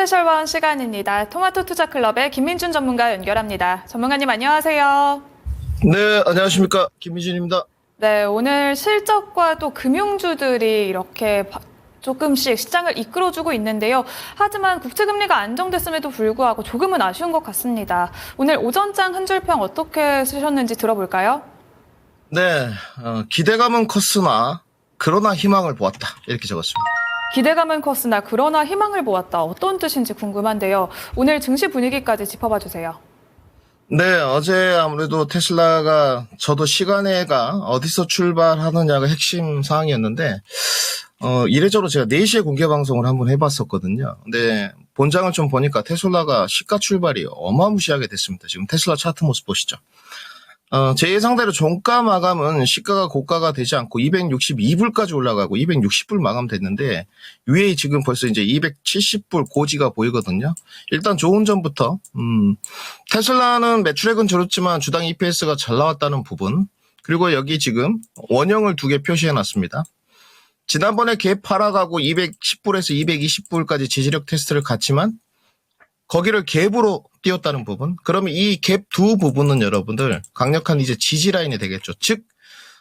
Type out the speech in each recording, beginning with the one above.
스페셜1 시간입니다. 토마토 투자클럽의 김민준 전문가 연결합니다. 전문가님 안녕하세요. 네, 안녕하십니까. 김민준입니다. 네, 오늘 실적과 또 금융주들이 이렇게 조금씩 시장을 이끌어주고 있는데요. 하지만 국채금리가 안정됐음에도 불구하고 조금은 아쉬운 것 같습니다. 오늘 오전장 한 줄평 어떻게 쓰셨는지 들어볼까요? 네, 기대감은 컸으나 그러나 희망을 보았다. 이렇게 적었습니다. 기대감은 컸으나 그러나 희망을 보았다. 어떤 뜻인지 궁금한데요. 오늘 증시 분위기까지 짚어봐 주세요. 네, 어제 아무래도 테슬라가 저도 시간에가 어디서 출발하느냐가 핵심 사항이었는데 이례적으로 제가 4시에 공개 방송을 한번 해봤었거든요. 근데 본장을 좀 보니까 테슬라가 시가 출발이 어마무시하게 됐습니다. 지금 테슬라 차트 모습 보시죠. 제 예상대로 종가 마감은 시가가 고가가 되지 않고 262불까지 올라가고 260불 마감됐는데 위에 지금 벌써 이제 270불 고지가 보이거든요. 일단 좋은 점부터 테슬라는 매출액은 줄었지만 주당 EPS가 잘 나왔다는 부분, 그리고 여기 지금 원형을 2개 표시해 놨습니다. 지난번에 갭 팔아가고 210불에서 220불까지 지지력 테스트를 갔지만 거기를 갭으로 띄웠다는 부분. 그러면 이 갭 두 부분은 여러분들 강력한 이제 지지 라인이 되겠죠. 즉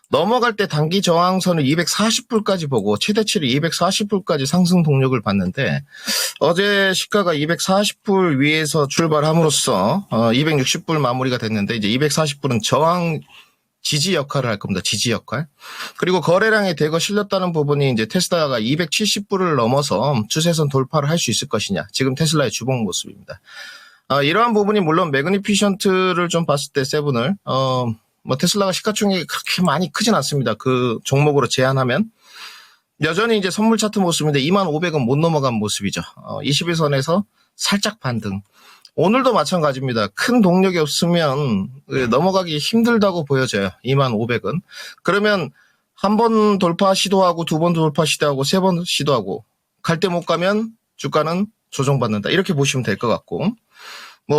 넘어갈 때 단기 저항선을 240불까지 보고 최대치를 240불까지 상승 동력을 봤는데 어제 시가가 240불 위에서 출발함으로써 260불 마무리가 됐는데 이제 240불은 저항 지지 역할을 할 겁니다. 지지 역할. 그리고 거래량이 대거 실렸다는 부분이 이제 테슬라가 270불을 넘어서 추세선 돌파를 할 수 있을 것이냐. 지금 테슬라의 주봉 모습입니다. 이러한 부분이 물론 매그니피션트를 좀 봤을 때 세븐을 테슬라가 시가총액이 그렇게 많이 크진 않습니다. 그 종목으로 제한하면 여전히 이제 선물 차트 모습인데 25,000은 못 넘어간 모습이죠. 21선에서 살짝 반등. 오늘도 마찬가지입니다. 큰 동력이 없으면 넘어가기 힘들다고 보여져요. 25,000은. 그러면 한 번 돌파 시도하고 두 번 돌파 시도하고 세 번 시도하고 갈 때 못 가면 주가는 조정받는다. 이렇게 보시면 될 것 같고,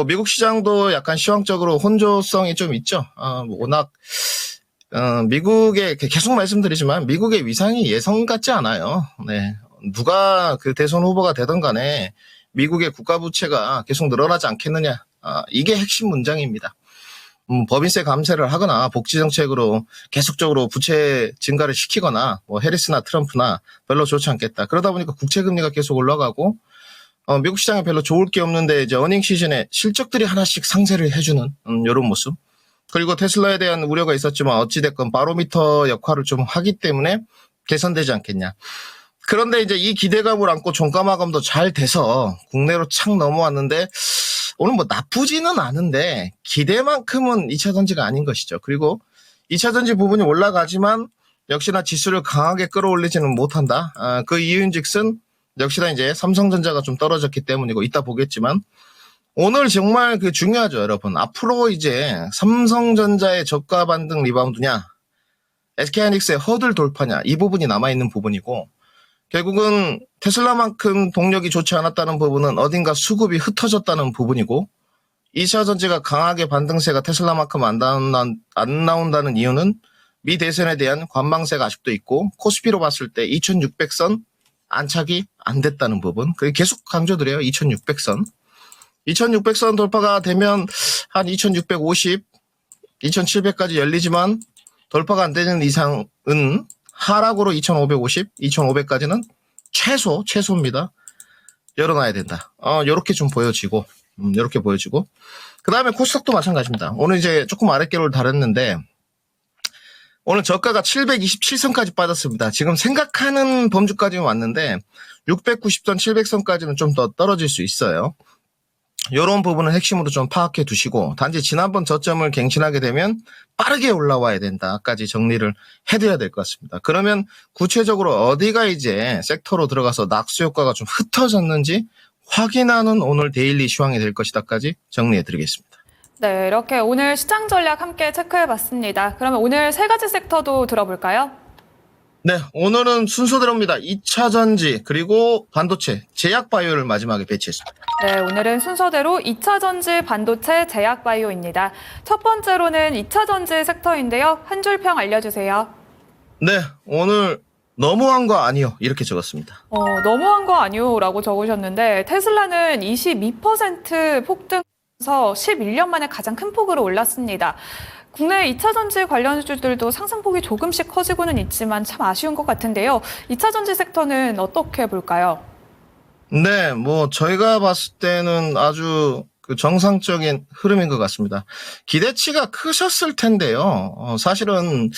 미국 시장도 약간 시황적으로 혼조성이 좀 있죠. 워낙 미국의 계속 말씀드리지만 미국의 위상이 예성 같지 않아요. 네, 누가 그 대선 후보가 되던 간에 미국의 국가 부채가 계속 늘어나지 않겠느냐. 이게 핵심 문장입니다. 법인세 감세를 하거나 복지 정책으로 계속적으로 부채 증가를 시키거나 해리스나 트럼프나 별로 좋지 않겠다. 그러다 보니까 국채 금리가 계속 올라가고 미국 시장에 별로 좋을 게 없는데 이제 어닝 시즌에 실적들이 하나씩 상세를 해주는 이런 모습. 그리고 테슬라에 대한 우려가 있었지만 어찌됐건 바로미터 역할을 좀 하기 때문에 개선되지 않겠냐. 그런데 이제 이 기대감을 안고 종가 마감도 잘 돼서 국내로 착 넘어왔는데 오늘 나쁘지는 않은데 기대만큼은 2차 전지가 아닌 것이죠. 그리고 2차 전지 부분이 올라가지만 역시나 지수를 강하게 끌어올리지는 못한다. 그 이유인즉슨 역시나 이제 삼성전자가 좀 떨어졌기 때문이고 이따 보겠지만 오늘 정말 중요하죠, 여러분. 앞으로 이제 삼성전자의 저가 반등 리바운드냐, SK하이닉스의 허들 돌파냐, 이 부분이 남아있는 부분이고 결국은 테슬라만큼 동력이 좋지 않았다는 부분은 어딘가 수급이 흩어졌다는 부분이고 2차 전지가 강하게 반등세가 테슬라만큼 안 나온다는 이유는 미 대선에 대한 관망세가 아직도 있고 코스피로 봤을 때 2600선 안착이 안 됐다는 부분. 그게 계속 강조드려요. 2600선. 2600선 돌파가 되면 한 2650, 2700까지 열리지만 돌파가 안 되는 이상은 하락으로 2550, 2500까지는 최소입니다. 열어놔야 된다. 요렇게 좀 보여지고, 요렇게 보여지고. 그 다음에 코스닥도 마찬가지입니다. 오늘 이제 조금 아랫길을 다뤘는데, 오늘 저가가 727선까지 빠졌습니다. 지금 생각하는 범주까지는 왔는데, 690선, 700선까지는 좀 더 떨어질 수 있어요. 이런 부분은 핵심으로 좀 파악해 두시고 단지 지난번 저점을 갱신하게 되면 빠르게 올라와야 된다까지 정리를 해둬야 될 것 같습니다. 그러면 구체적으로 어디가 이제 섹터로 들어가서 낙수 효과가 좀 흩어졌는지 확인하는 오늘 데일리 시황이 될 것이다까지 정리해 드리겠습니다. 네, 이렇게 오늘 시장 전략 함께 체크해 봤습니다. 그러면 오늘 세 가지 섹터도 들어볼까요? 네, 오늘은 순서대로입니다. 2차 전지 그리고 반도체, 제약 바이오를 마지막에 배치했습니다. 네, 오늘은 순서대로 2차 전지, 반도체, 제약 바이오입니다. 첫 번째로는 2차 전지 섹터인데요. 한 줄 평 알려주세요. 네, 오늘 너무한 거 아니요. 이렇게 적었습니다. 너무한 거 아니오라고 적으셨는데 테슬라는 22% 폭등해서 11년 만에 가장 큰 폭으로 올랐습니다. 국내 2차 전지 관련주들도 상승폭이 조금씩 커지고는 있지만 참 아쉬운 것 같은데요. 2차 전지 섹터는 어떻게 볼까요? 네, 뭐 저희가 봤을 때는 아주 그 정상적인 흐름인 것 같습니다. 기대치가 크셨을 텐데요. 사실은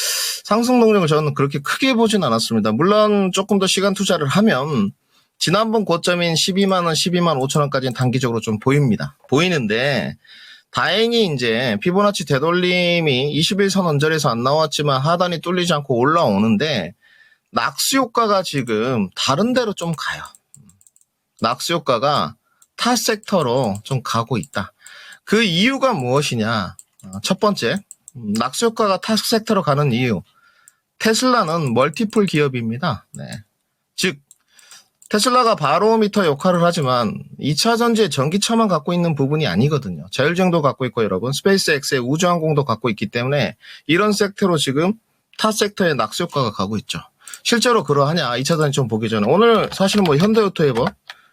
상승 동력을 저는 그렇게 크게 보진 않았습니다. 물론 조금 더 시간 투자를 하면 지난번 고점인 12만 원, 12만 5천 원까지는 단기적으로 좀 보입니다. 보이는데 다행히 이제 피보나치 되돌림이 21선 언저리에서 안 나왔지만 하단이 뚫리지 않고 올라오는데 낙수 효과가 지금 다른 데로 좀 가요. 낙수 효과가 타 섹터로 좀 가고 있다. 그 이유가 무엇이냐? 첫 번째, 낙수 효과가 타 섹터로 가는 이유. 테슬라는 멀티플 기업입니다. 네. 즉, 테슬라가 바로미터 역할을 하지만 2차 전지의 전기차만 갖고 있는 부분이 아니거든요. 자율주행도 갖고 있고 여러분, 스페이스X의 우주항공도 갖고 있기 때문에 이런 섹터로 지금 타 섹터의 낙수 효과가 가고 있죠. 실제로 그러하냐? 2차 전지 좀 보기 전에. 오늘 사실은 뭐 현대오토에버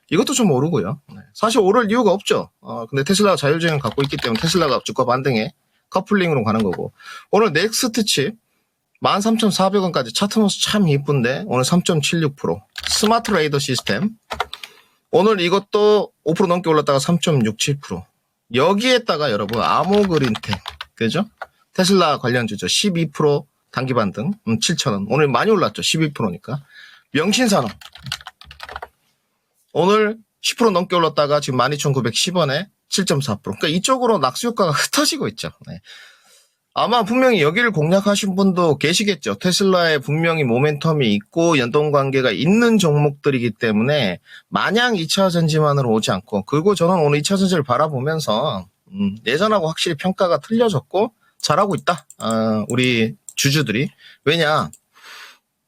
이것도 좀 오르고요. 사실 오를 이유가 없죠. 근데 테슬라가 자율주행을 갖고 있기 때문에 테슬라가 주가 반등에 커플링으로 가는 거고. 오늘 넥스트 칩 13,400원까지 차트 모습 참 이쁜데 오늘 3.76%. 스마트 레이더 시스템. 오늘 이것도 5% 넘게 올랐다가 3.67%. 여기에다가 여러분 아모그린텍. 그죠? 테슬라 관련주죠. 12% 단기 반등. 7,000원. 오늘 많이 올랐죠. 12%니까. 명신산업. 오늘 10% 넘게 올랐다가 지금 12,910원에 7.4%. 그러니까 이쪽으로 낙수 효과가 흩어지고 있죠. 네. 아마 분명히 여기를 공략하신 분도 계시겠죠. 테슬라에 분명히 모멘텀이 있고 연동관계가 있는 종목들이기 때문에 마냥 2차 전지만으로 오지 않고, 그리고 저는 오늘 2차 전지를 바라보면서 예전하고 확실히 평가가 틀려졌고 잘하고 있다. 우리 주주들이. 왜냐?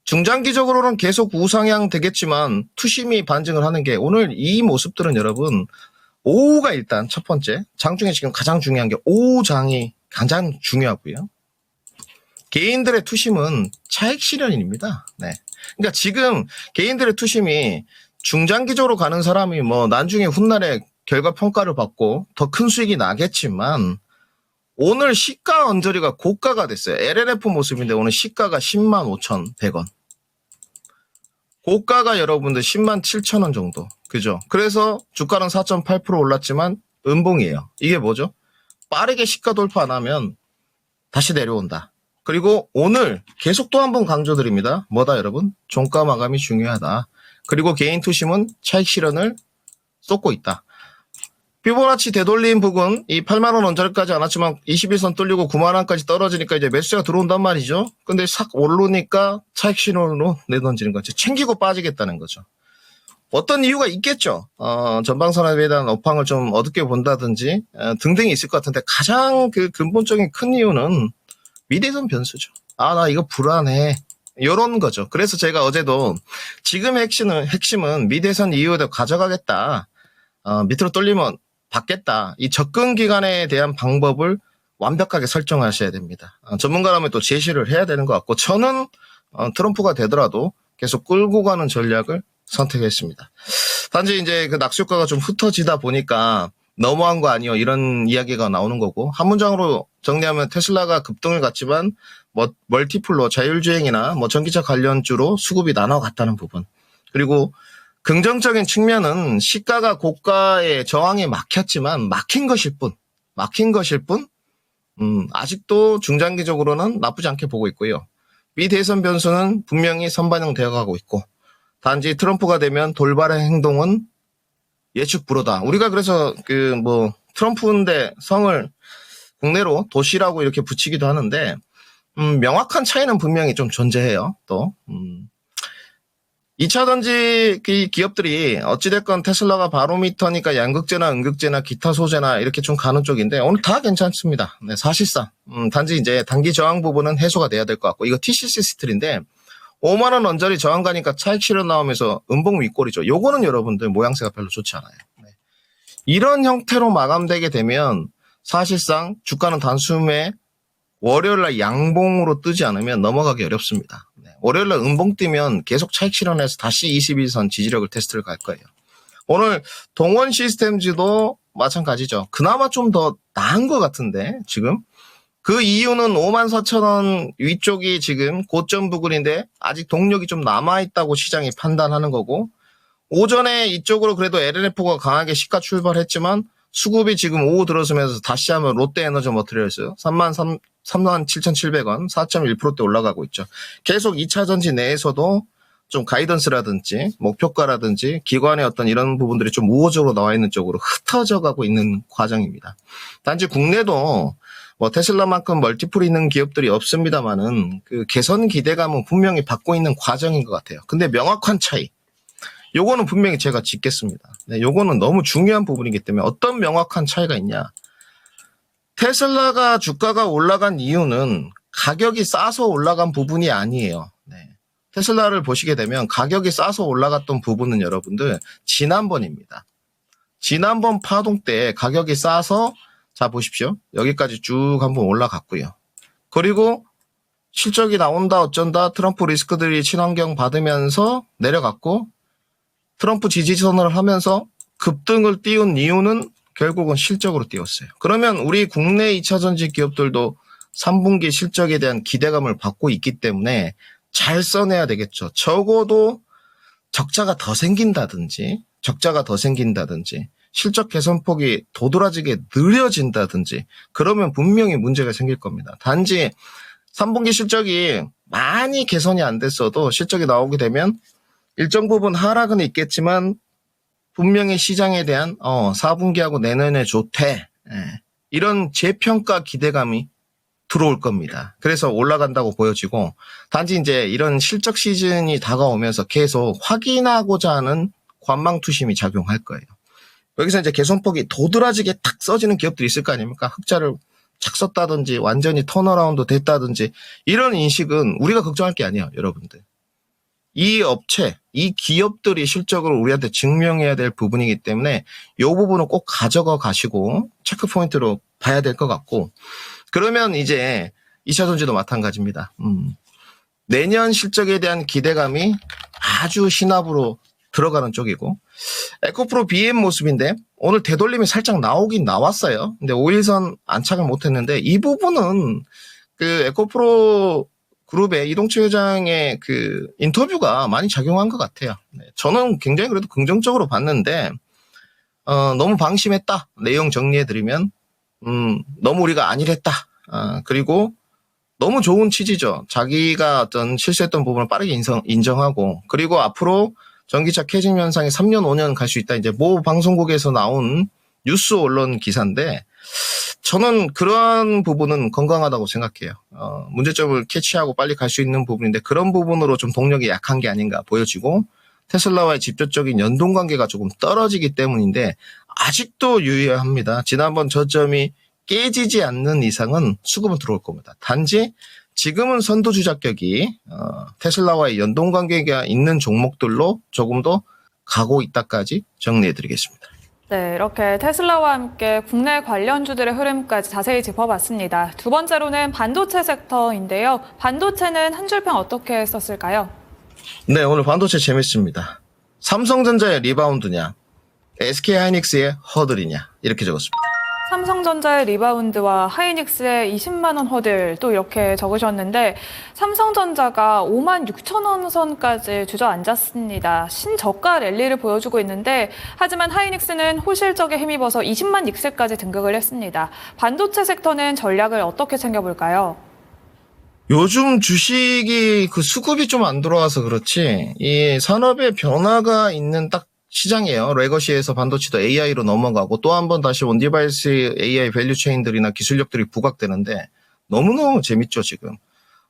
중장기적으로는 계속 우상향 되겠지만 투심이 반증을 하는 게 오늘 이 모습들은 여러분 오후가 일단 첫 번째 장중에 지금 가장 중요한 게 오후장이 가장 중요하고요. 개인들의 투심은 차익 실현입니다. 네. 그러니까 지금 개인들의 투심이 중장기적으로 가는 사람이 뭐 나중에 훗날에 결과 평가를 받고 더 큰 수익이 나겠지만 오늘 시가 언저리가 고가가 됐어요. LLF 모습인데 오늘 시가가 105,100원. 고가가 여러분들 107,000원 정도. 그죠? 그래서 주가는 4.8% 올랐지만 음봉이에요. 이게 뭐죠? 빠르게 시가 돌파 안 하면 다시 내려온다. 그리고 오늘 계속 또 한 번 강조드립니다. 뭐다 여러분? 종가 마감이 중요하다. 그리고 개인 투심은 차익 실현을 쏟고 있다. 피보나치 되돌림 부분 이 8만원 언저리까지 안 왔지만 21선 뚫리고 9만원까지 떨어지니까 이제 매수가 들어온단 말이죠. 근데 싹 오르니까 차익 신호로 내던지는 거죠. 챙기고 빠지겠다는 거죠. 어떤 이유가 있겠죠. 전방산업에 대한 업황을 좀 어둡게 본다든지 등등이 있을 것 같은데 가장 그 근본적인 큰 이유는 미대선 변수죠. 나 이거 불안해. 이런 거죠. 그래서 제가 어제도 지금 핵심은 미대선 이후에도 가져가겠다. 밑으로 뚫리면 받겠다. 이 접근 기간에 대한 방법을 완벽하게 설정하셔야 됩니다. 전문가라면 또 제시를 해야 되는 것 같고 저는 트럼프가 되더라도 계속 끌고 가는 전략을 선택했습니다. 단지 이제 그 낙수 효과가 좀 흩어지다 보니까 너무한 거 아니요 이런 이야기가 나오는 거고 한 문장으로 정리하면 테슬라가 급등을 갔지만 뭐 멀티플로 자율주행이나 뭐 전기차 관련주로 수급이 나눠갔다는 부분 그리고 긍정적인 측면은 시가가 고가의 저항에 막힌 것일 뿐, 아직도 중장기적으로는 나쁘지 않게 보고 있고요. 미대선 변수는 분명히 선반영 되어 가고 있고, 단지 트럼프가 되면 돌발의 행동은 예측 불허다. 우리가 그래서 트럼프인데 성을 국내로 도시라고 이렇게 붙이기도 하는데, 명확한 차이는 분명히 좀 존재해요, 또. 2차 전지 기업들이 어찌됐건 테슬라가 바로미터니까 양극재나 음극재나 기타 소재나 이렇게 좀 가는 쪽인데 오늘 다 괜찮습니다. 네, 사실상. 단지 이제 단기 저항 부분은 해소가 돼야 될 것 같고 이거 TCC 스틸인데 5만원 언저리 저항 가니까 차익 실현 나오면서 음봉 윗골이죠. 요거는 여러분들 모양새가 별로 좋지 않아요. 네. 이런 형태로 마감되게 되면 사실상 주가는 단숨에 월요일날 양봉으로 뜨지 않으면 넘어가기 어렵습니다. 네. 월요일날 음봉 뛰면 계속 차익 실현해서 다시 21선 지지력을 테스트를 갈 거예요. 오늘 동원 시스템즈도 마찬가지죠. 그나마 좀 더 나은 것 같은데 지금 그 이유는 54,000원 위쪽이 지금 고점 부근인데 아직 동력이 좀 남아있다고 시장이 판단하는 거고, 오전에 이쪽으로 그래도 LNF가 강하게 시가 출발했지만 수급이 지금 오후 들어서면서 다시 한번 롯데에너지 머티리얼스 37,700원 4.1%대 올라가고 있죠. 계속 2차 전지 내에서도 좀 가이던스라든지 목표가라든지 기관의 어떤 이런 부분들이 좀 우호적으로 나와 있는 쪽으로 흩어져 가고 있는 과정입니다. 단지 국내도 뭐 테슬라만큼 멀티플이 있는 기업들이 없습니다만은 그 개선 기대감은 분명히 받고 있는 과정인 것 같아요. 근데 명확한 차이, 요거는 분명히 제가 짚겠습니다. 네, 요거는 너무 중요한 부분이기 때문에 어떤 명확한 차이가 있냐. 테슬라가 주가가 올라간 이유는 가격이 싸서 올라간 부분이 아니에요. 네. 테슬라를 보시게 되면 가격이 싸서 올라갔던 부분은 여러분들 지난번입니다. 지난번 파동 때 가격이 싸서 자 보십시오. 여기까지 쭉 한번 올라갔고요. 그리고 실적이 나온다 어쩐다 트럼프 리스크들이 친환경 받으면서 내려갔고, 트럼프 지지선을 하면서 급등을 띄운 이유는 결국은 실적으로 띄웠어요. 그러면 우리 국내 2차전지 기업들도 3분기 실적에 대한 기대감을 받고 있기 때문에 잘 써내야 되겠죠. 적어도 적자가 더 생긴다든지 실적 개선폭이 도드라지게 느려진다든지 그러면 분명히 문제가 생길 겁니다. 단지 3분기 실적이 많이 개선이 안 됐어도 실적이 나오게 되면 일정 부분 하락은 있겠지만 분명히 시장에 대한 4분기하고 내년에 좋대, 이런 재평가 기대감이 들어올 겁니다. 그래서 올라간다고 보여지고, 단지 이제 이런 실적 시즌이 다가오면서 계속 확인하고자 하는 관망투심이 작용할 거예요. 여기서 이제 개선폭이 도드라지게 탁 써지는 기업들이 있을 거 아닙니까? 흑자를 착 썼다든지 완전히 턴어라운드 됐다든지 이런 인식은 우리가 걱정할 게 아니에요, 여러분들. 이 업체, 이 기업들이 실적을 우리한테 증명해야 될 부분이기 때문에 이 부분은 꼭 가져가 가시고 체크 포인트로 봐야 될 것 같고, 그러면 이제 2차 전지도 마찬가지입니다. 내년 실적에 대한 기대감이 아주 신압으로 들어가는 쪽이고, 에코프로 BM 모습인데 오늘 되돌림이 살짝 나오긴 나왔어요. 근데 5일선 안착을 못했는데 이 부분은 그 에코프로 그룹의 이동채 회장의 그 인터뷰가 많이 작용한 것 같아요. 네, 저는 굉장히 그래도 긍정적으로 봤는데 너무 방심했다. 내용 정리해드리면 너무 우리가 안일했다. 그리고 너무 좋은 취지죠. 자기가 어떤 실수했던 부분을 빠르게 인정하고, 그리고 앞으로 전기차 캐징 현상이 3년, 5년 갈 수 있다. 이제 모 방송국에서 나온 뉴스 언론 기사인데, 저는 그러한 부분은 건강하다고 생각해요. 문제점을 캐치하고 빨리 갈 수 있는 부분인데 그런 부분으로 좀 동력이 약한 게 아닌가 보여지고, 테슬라와의 직접적인 연동 관계가 조금 떨어지기 때문인데 아직도 유의합니다. 지난번 저점이 깨지지 않는 이상은 수급은 들어올 겁니다. 단지 지금은 선두주자격이 테슬라와의 연동 관계가 있는 종목들로 조금 더 가고 있다까지 정리해드리겠습니다. 네, 이렇게 테슬라와 함께 국내 관련주들의 흐름까지 자세히 짚어봤습니다. 두 번째로는 반도체 섹터인데요. 반도체는 한 줄평 어떻게 썼을까요? 네, 오늘 반도체 재밌습니다. 삼성전자의 리바운드냐, SK하이닉스의 허들이냐, 이렇게 적었습니다. 삼성전자의 리바운드와 하이닉스의 20만 원 허들 또 이렇게 적으셨는데, 삼성전자가 5만 6천 원 선까지 주저앉았습니다. 신저가 랠리를 보여주고 있는데, 하지만 하이닉스는 호실적에 힘입어서 20만 익스까지 등극을 했습니다. 반도체 섹터는 전략을 어떻게 챙겨볼까요? 요즘 주식이 그 수급이 좀 안 들어와서 그렇지, 이 산업의 변화가 있는 딱 시장이에요. 레거시에서 반도체도 AI로 넘어가고 또 한 번 다시 온디바이스 AI 밸류 체인들이나 기술력들이 부각되는데 너무너무 재밌죠, 지금.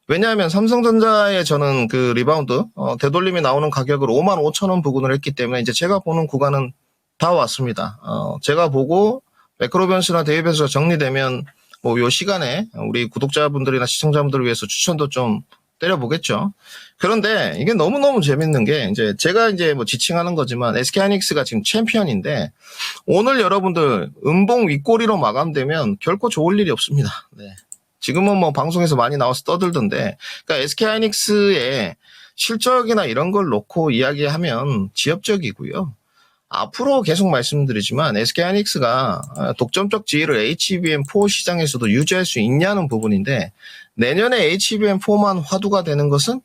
왜냐하면 삼성전자의 저는 그 리바운드, 되돌림이 나오는 가격을 5만 5천 원 부근을 했기 때문에 이제 제가 보는 구간은 다 왔습니다. 제가 보고 매크로 변수나 대외 변수가 정리되면 뭐 요 시간에 우리 구독자분들이나 시청자분들을 위해서 추천도 좀 때려보겠죠. 그런데 이게 너무너무 재밌는 게, 이제 제가 이제 뭐 지칭하는 거지만 SK하이닉스가 지금 챔피언인데 오늘 여러분들 음봉 윗꼬리로 마감되면 결코 좋을 일이 없습니다. 네. 지금은 뭐 방송에서 많이 나와서 떠들던데, 그러니까 SK하이닉스의 실적이나 이런 걸 놓고 이야기하면 지엽적이고요. 앞으로 계속 말씀드리지만 SK하이닉스가 독점적 지위를 HBM4 시장에서도 유지할 수 있냐는 부분인데, 내년에 HBM4만 화두가 되는 것은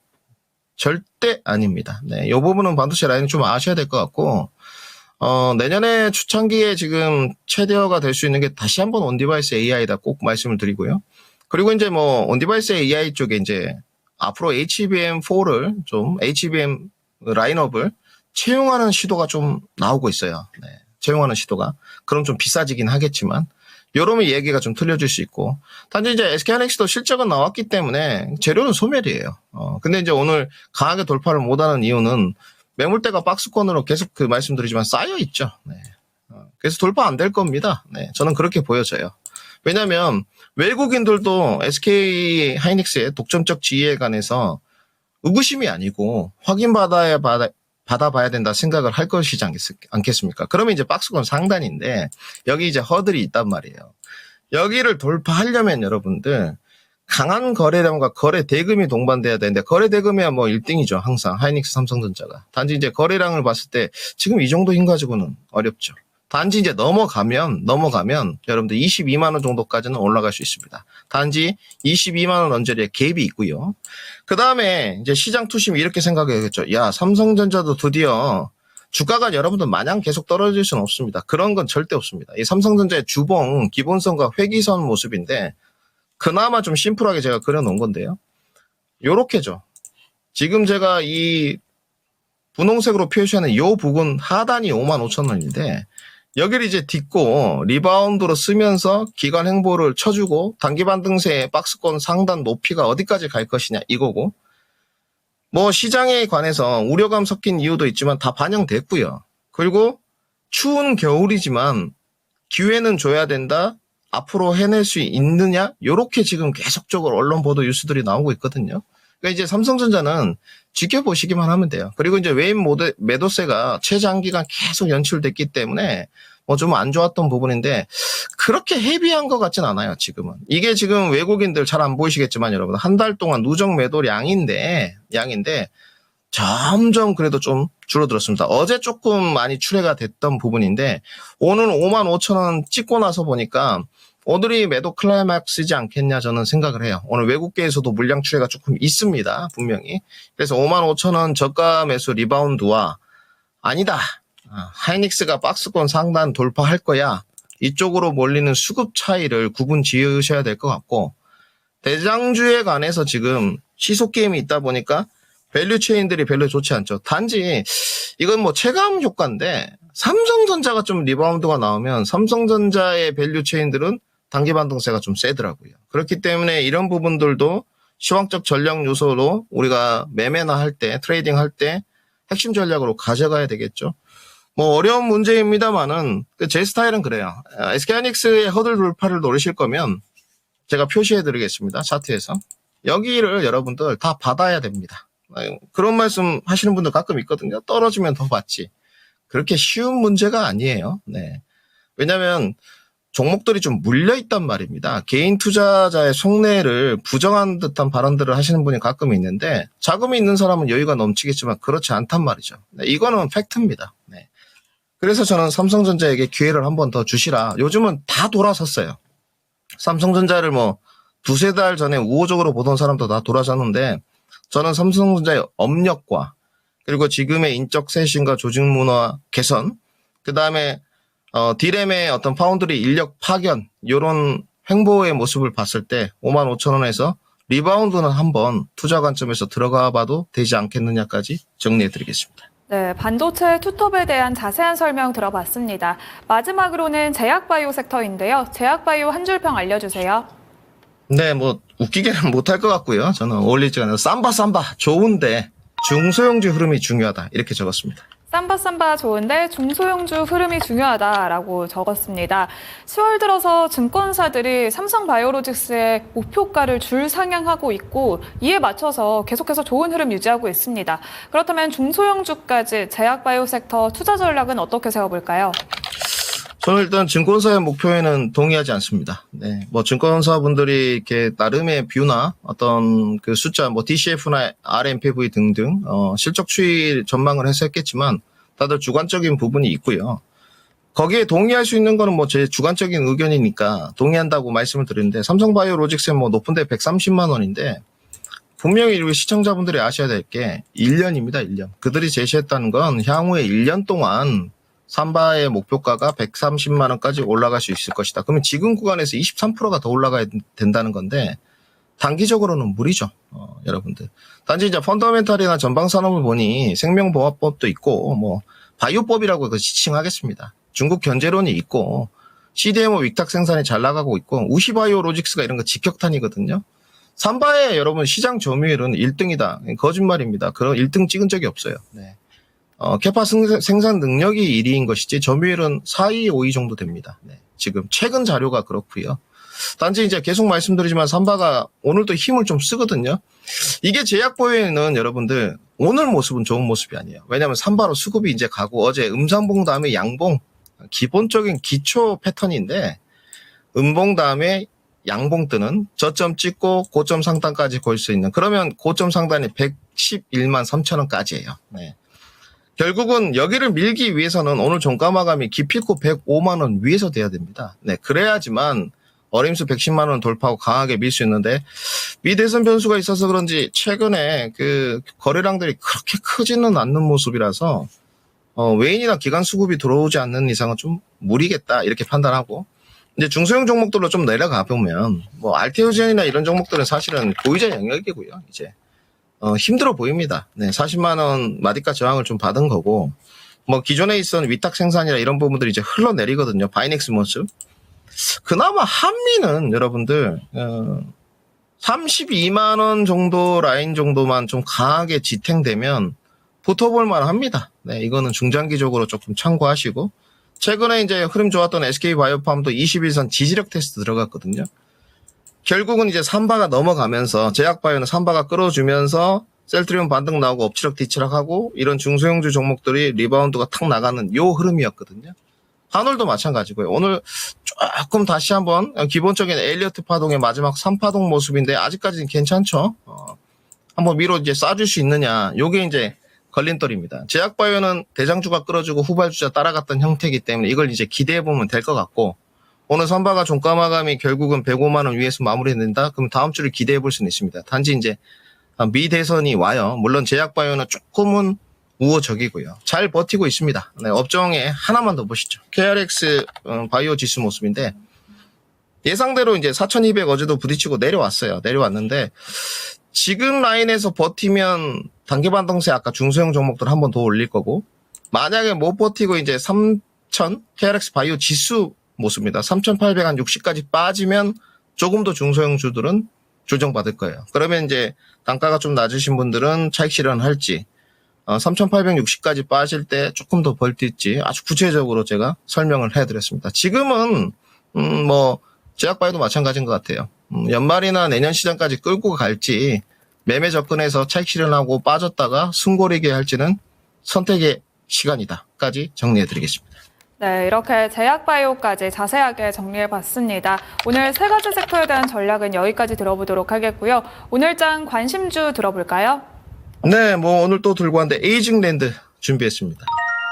절대 아닙니다. 네, 이 부분은 반도체 라인을 좀 아셔야 될 것 같고, 내년에 초창기에 지금 최대어가 될 수 있는 게 다시 한번 온디바이스 AI다 꼭 말씀을 드리고요. 그리고 이제 뭐 온디바이스 AI 쪽에 이제 앞으로 HBM4를 좀 HBM 라인업을 채용하는 시도가 좀 나오고 있어요. 네, 채용하는 시도가. 그럼 좀 비싸지긴 하겠지만, 요러면 얘기가 좀 틀려질 수 있고. 단지 이제 SK하이닉스도 실적은 나왔기 때문에 재료는 소멸이에요. 근데 이제 오늘 강하게 돌파를 못하는 이유는 매물대가 박스권으로 계속 그 말씀드리지만 쌓여 있죠. 네. 그래서 돌파 안 될 겁니다. 네, 저는 그렇게 보여져요. 왜냐하면 외국인들도 SK하이닉스의 독점적 지위에 관해서 의구심이 아니고 받아봐야 된다 생각을 할 것이지 않겠습니까? 그러면 이제 박스권 상단인데 여기 이제 허들이 있단 말이에요. 여기를 돌파하려면 여러분들 강한 거래량과 거래 대금이 동반돼야 되는데, 거래 대금이야 뭐 1등이죠. 항상 하이닉스 삼성전자가. 단지 이제 거래량을 봤을 때 지금 이 정도 힘 가지고는 어렵죠. 단지 이제 넘어가면 여러분들 22만 원 정도까지는 올라갈 수 있습니다. 단지 22만 원 언저리에 갭이 있고요. 그 다음에 이제 시장 투심이 이렇게 생각해야겠죠. 야, 삼성전자도 드디어 주가가 여러분들 마냥 계속 떨어질 수는 없습니다. 그런 건 절대 없습니다. 이 삼성전자의 주봉 기본선과 회기선 모습인데 그나마 좀 심플하게 제가 그려놓은 건데요. 요렇게죠. 지금 제가 이 분홍색으로 표시하는 요 부분 하단이 55,000원인데 여기를 이제 딛고 리바운드로 쓰면서 기관 행보를 쳐주고 단기 반등세의 박스권 상단 높이가 어디까지 갈 것이냐 이거고, 뭐 시장에 관해서 우려감 섞인 이유도 있지만 다 반영됐고요. 그리고 추운 겨울이지만 기회는 줘야 된다. 앞으로 해낼 수 있느냐? 요렇게 지금 계속적으로 언론 보도 뉴스들이 나오고 있거든요. 그러니까 이제 삼성전자는 지켜보시기만 하면 돼요. 그리고 이제 외인 매도세가 최장기간 계속 연출됐기 때문에 뭐 좀 안 좋았던 부분인데 그렇게 헤비한 것 같진 않아요, 지금은. 이게 지금 외국인들 잘 안 보이시겠지만 여러분 한 달 동안 누적 매도량인데 점점 그래도 좀 줄어들었습니다. 어제 조금 많이 출회가 됐던 부분인데 오늘 55,000원 찍고 나서 보니까 오늘이 매도 클라이막스이지 않겠냐 저는 생각을 해요. 오늘 외국계에서도 물량 출회가 조금 있습니다. 분명히. 그래서 55,000원 저가 매수 리바운드와 아니다. 하이닉스가 박스권 상단 돌파할 거야. 이쪽으로 몰리는 수급 차이를 구분 지으셔야 될 것 같고, 대장주에 관해서 지금 시속 게임이 있다 보니까 밸류 체인들이 별로 좋지 않죠. 단지 이건 뭐 체감 효과인데 삼성전자가 좀 리바운드가 나오면 삼성전자의 밸류 체인들은 단기 반등세가 좀 세더라고요. 그렇기 때문에 이런 부분들도 시황적 전략 요소로 우리가 매매나 할 때, 트레이딩 할 때 핵심 전략으로 가져가야 되겠죠. 뭐 어려운 문제입니다만은 제 스타일은 그래요. SK하이닉스의 허들 돌파를 노리실 거면 제가 표시해 드리겠습니다. 차트에서. 여기를 여러분들 다 받아야 됩니다. 그런 말씀 하시는 분들 가끔 있거든요. 떨어지면 더 받지. 그렇게 쉬운 문제가 아니에요. 네. 왜냐면 종목들이 좀 물려있단 말입니다. 개인 투자자의 속내를 부정한 듯한 발언들을 하시는 분이 가끔 있는데 자금이 있는 사람은 여유가 넘치겠지만 그렇지 않단 말이죠. 네, 이거는 팩트입니다. 네. 그래서 저는 삼성전자에게 기회를 한 번 더 주시라. 요즘은 다 돌아섰어요. 삼성전자를 뭐 두세 달 전에 우호적으로 보던 사람도 다 돌아섰는데 저는 삼성전자의 업력과 그리고 지금의 인적 쇄신과 조직 문화 개선, 그 다음에 디램의 어떤 파운드리 인력 파견 이런 횡보의 모습을 봤을 때 55,000원에서 리바운드는 한번 투자 관점에서 들어가 봐도 되지 않겠느냐까지 정리해드리겠습니다. 네, 반도체 투톱에 대한 자세한 설명 들어봤습니다. 마지막으로는 제약바이오 섹터인데요. 제약바이오 한 줄평 알려주세요. 네, 뭐 웃기게는 못할 것 같고요. 저는 어울리지 않아요. 삼바 좋은데 중소형주 흐름이 중요하다 이렇게 적었습니다. 삼바 좋은데 중소형주 흐름이 중요하다라고 적었습니다. 10월 들어서 증권사들이 삼성바이오로직스의 목표가를 줄 상향하고 있고 이에 맞춰서 계속해서 좋은 흐름 유지하고 있습니다. 그렇다면 중소형주까지 제약바이오 섹터 투자 전략은 어떻게 세워볼까요? 저는 일단 증권사의 목표에는 동의하지 않습니다. 네, 뭐 증권사분들이 이렇게 나름의 뷰나 어떤 그 숫자, 뭐 DCF나 RMPV 등등 실적 추이 전망을 해서 했겠지만 다들 주관적인 부분이 있고요. 거기에 동의할 수 있는 거는 뭐 제 주관적인 의견이니까 동의한다고 말씀을 드리는데 삼성바이오로직스는 뭐 높은데 130만 원인데 분명히 우리 시청자분들이 아셔야 될 게 1년입니다. 1년. 그들이 제시했다는 건 향후에 1년 동안 삼바의 목표가가 130만 원까지 올라갈 수 있을 것이다. 그러면 지금 구간에서 23%가 더 올라가야 된다는 건데 단기적으로는 무리죠. 여러분들. 단지 이제 펀더멘탈이나 전방산업을 보니 생명보호법도 있고 뭐 바이오법이라고 그 지칭하겠습니다. 중국 견제론이 있고 CDMO 위탁 생산이 잘 나가고 있고 우시바이오로직스가 이런 거 직격탄이거든요. 삼바의 여러분 시장 점유율은 1등이다. 거짓말입니다. 그런 1등 찍은 적이 없어요. 네. 캐파 생산 능력이 1위인 것이지 점유율은 4위, 5위 정도 됩니다. 네. 지금 최근 자료가 그렇고요. 단지 이제 계속 말씀드리지만 삼바가 오늘도 힘을 좀 쓰거든요. 이게 제약보에는 여러분들 오늘 모습은 좋은 모습이 아니에요. 왜냐하면 삼바로 수급이 이제 가고 어제 음상봉 다음에 양봉 기본적인 기초 패턴인데 음봉 다음에 양봉 뜨는 저점 찍고 고점 상단까지 볼 수 있는 그러면 고점 상단이 111만 3천 원까지예요. 네. 결국은 여기를 밀기 위해서는 오늘 종가 마감이 기필코 105만 원 위에서 돼야 됩니다. 네, 그래야지만 어림수 110만 원 돌파하고 강하게 밀 수 있는데 미 대선 변수가 있어서 그런지 최근에 그 거래량들이 그렇게 크지는 않는 모습이라서 외인이나 기관 수급이 들어오지 않는 이상은 좀 무리겠다 이렇게 판단하고 이제 중소형 종목들로 좀 내려가 보면 뭐 알테오젠이나 이런 종목들은 사실은 보유자 영역이고요. 이제 힘들어 보입니다. 네, 40만 원 마디가 저항을 좀 받은 거고 뭐 기존에 있던 위탁 생산이나 이런 부분들이 이제 흘러내리거든요. 바이넥스 모습. 그나마 한미는 여러분들 32만 원 정도 라인 정도만 좀 강하게 지탱되면 붙어볼 만합니다. 네, 이거는 중장기적으로 조금 참고하시고 최근에 이제 흐름 좋았던 SK바이오팜도 21선 지지력 테스트 들어갔거든요. 결국은 이제 삼바가 넘어가면서 제약바이오는 삼바가 끌어주면서 셀트리온 반등 나오고 엎치락 뒤치락하고 이런 중소형주 종목들이 리바운드가 탁 나가는 요 흐름이었거든요. 한올도 마찬가지고요. 오늘 조금 다시 한번 기본적인 엘리어트 파동의 마지막 3파동 모습인데 아직까지는 괜찮죠. 한번 위로 이제 쏴줄 수 있느냐. 요게 이제 걸림돌입니다. 제약바이오는 대장주가 끌어주고 후발주자 따라갔던 형태이기 때문에 이걸 이제 기대해보면 될 것 같고 오늘 삼바가 종가 마감이 결국은 105만 원 위에서 마무리된다? 그럼 다음 주를 기대해볼 수는 있습니다. 단지 이제 미 대선이 와요. 물론 제약바이오는 조금은 우호적이고요. 잘 버티고 있습니다. 네, 업종에 하나만 더 보시죠. KRX 바이오 지수 모습인데 예상대로 이제 4,200 어제도 부딪히고 내려왔어요. 내려왔는데 지금 라인에서 버티면 단기 반등세 아까 중소형 종목들 한 번 더 올릴 거고 만약에 못 버티고 이제 3,000 KRX 바이오 지수 모습입니다. 3,860까지 빠지면 조금 더 중소형 주들은 조정받을 거예요. 그러면 이제 단가가 좀 낮으신 분들은 차익 실현할지 3,860까지 빠질 때 조금 더 버틸지 아주 구체적으로 제가 설명을 해드렸습니다. 지금은 뭐 제약바이오도 마찬가지인 것 같아요. 연말이나 내년 시장까지 끌고 갈지 매매 접근해서 차익 실현하고 빠졌다가 숨고르게 할지는 선택의 시간이다까지 정리해드리겠습니다. 네, 이렇게 제약바이오까지 자세하게 정리해봤습니다. 오늘 세 가지 섹터에 대한 전략은 여기까지 들어보도록 하겠고요. 오늘장 관심주 들어볼까요? 네, 뭐 오늘 또 들고 왔는데 에이징랜드 준비했습니다.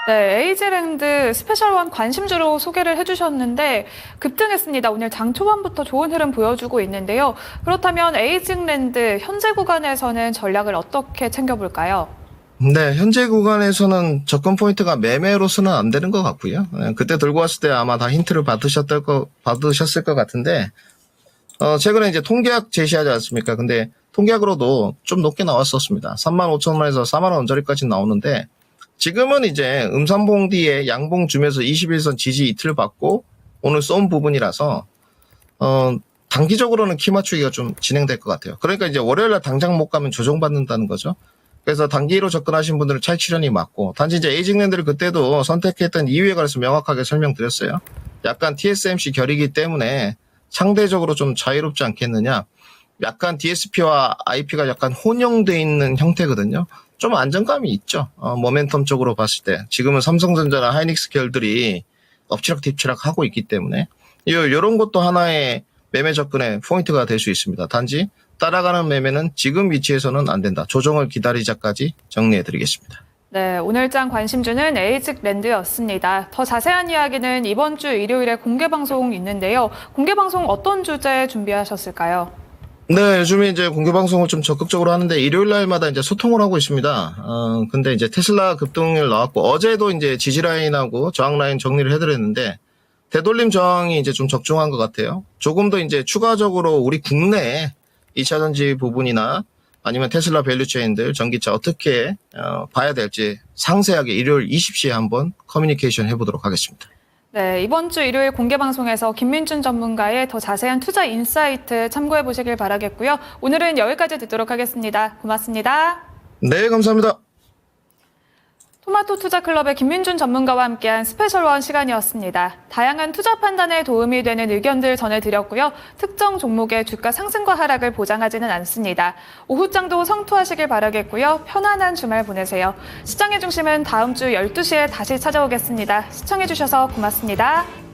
네, 에이징랜드 스페셜원 관심주로 소개를 해주셨는데 급등했습니다. 오늘 장 초반부터 좋은 흐름 보여주고 있는데요. 그렇다면 에이징랜드 현재 구간에서는 전략을 어떻게 챙겨볼까요? 네, 현재 구간에서는 접근 포인트가 매매로서는 안 되는 것 같고요. 그때 들고 왔을 때 아마 다 힌트를 받으셨을 것 같은데, 최근에 이제 통계학 제시하지 않습니까? 근데 통계학으로도 좀 높게 나왔었습니다. 35,000원에서 4만원 언저리까지 나오는데, 지금은 이제 음산봉 뒤에 양봉 주면서 21선 지지 이틀 받고, 오늘 쏜 부분이라서, 단기적으로는 키 맞추기가 좀 진행될 것 같아요. 그러니까 이제 월요일날 당장 못 가면 조정받는다는 거죠. 그래서 단기로 접근하신 분들은 차익 실현이 맞고 단지 이제 에이징랜드를 그때도 선택했던 이유에 관해서 명확하게 설명드렸어요. 약간 TSMC 결이기 때문에 상대적으로 좀 자유롭지 않겠느냐. 약간 DSP와 IP가 약간 혼용돼 있는 형태거든요. 좀 안정감이 있죠. 모멘텀 쪽으로 봤을 때. 지금은 삼성전자나 하이닉스 계열들이 엎치락뒤치락 하고 있기 때문에 이런 것도 하나의 매매 접근의 포인트가 될 수 있습니다. 단지 따라가는 매매는 지금 위치에서는 안 된다. 조정을 기다리자까지 정리해드리겠습니다. 네, 오늘장 관심주는 에이직랜드였습니다. 더 자세한 이야기는 이번 주 일요일에 공개방송 있는데요. 공개방송 어떤 주제 준비하셨을까요? 네, 요즘에 이제 공개방송을 좀 적극적으로 하는데 일요일 날마다 이제 소통을 하고 있습니다. 근데 이제 테슬라 급등을 나왔고 어제도 이제 지지라인하고 저항라인 정리를 해드렸는데 되돌림 저항이 이제 좀 적중한 것 같아요. 조금 더 이제 추가적으로 우리 국내 2차전지 부분이나 아니면 테슬라 밸류체인들, 전기차 어떻게 봐야 될지 상세하게 일요일 20시에 한번 커뮤니케이션 해보도록 하겠습니다. 네, 이번 주 일요일 공개방송에서 김민준 전문가의 더 자세한 투자 인사이트 참고해 보시길 바라겠고요. 오늘은 여기까지 듣도록 하겠습니다. 고맙습니다. 네, 감사합니다. 토마토 투자클럽의 김민준 전문가와 함께한 스페셜원 시간이었습니다. 다양한 투자 판단에 도움이 되는 의견들 전해드렸고요. 특정 종목의 주가 상승과 하락을 보장하지는 않습니다. 오후장도 성투하시길 바라겠고요. 편안한 주말 보내세요. 시장의 중심은 다음 주 12시에 다시 찾아오겠습니다. 시청해주셔서 고맙습니다.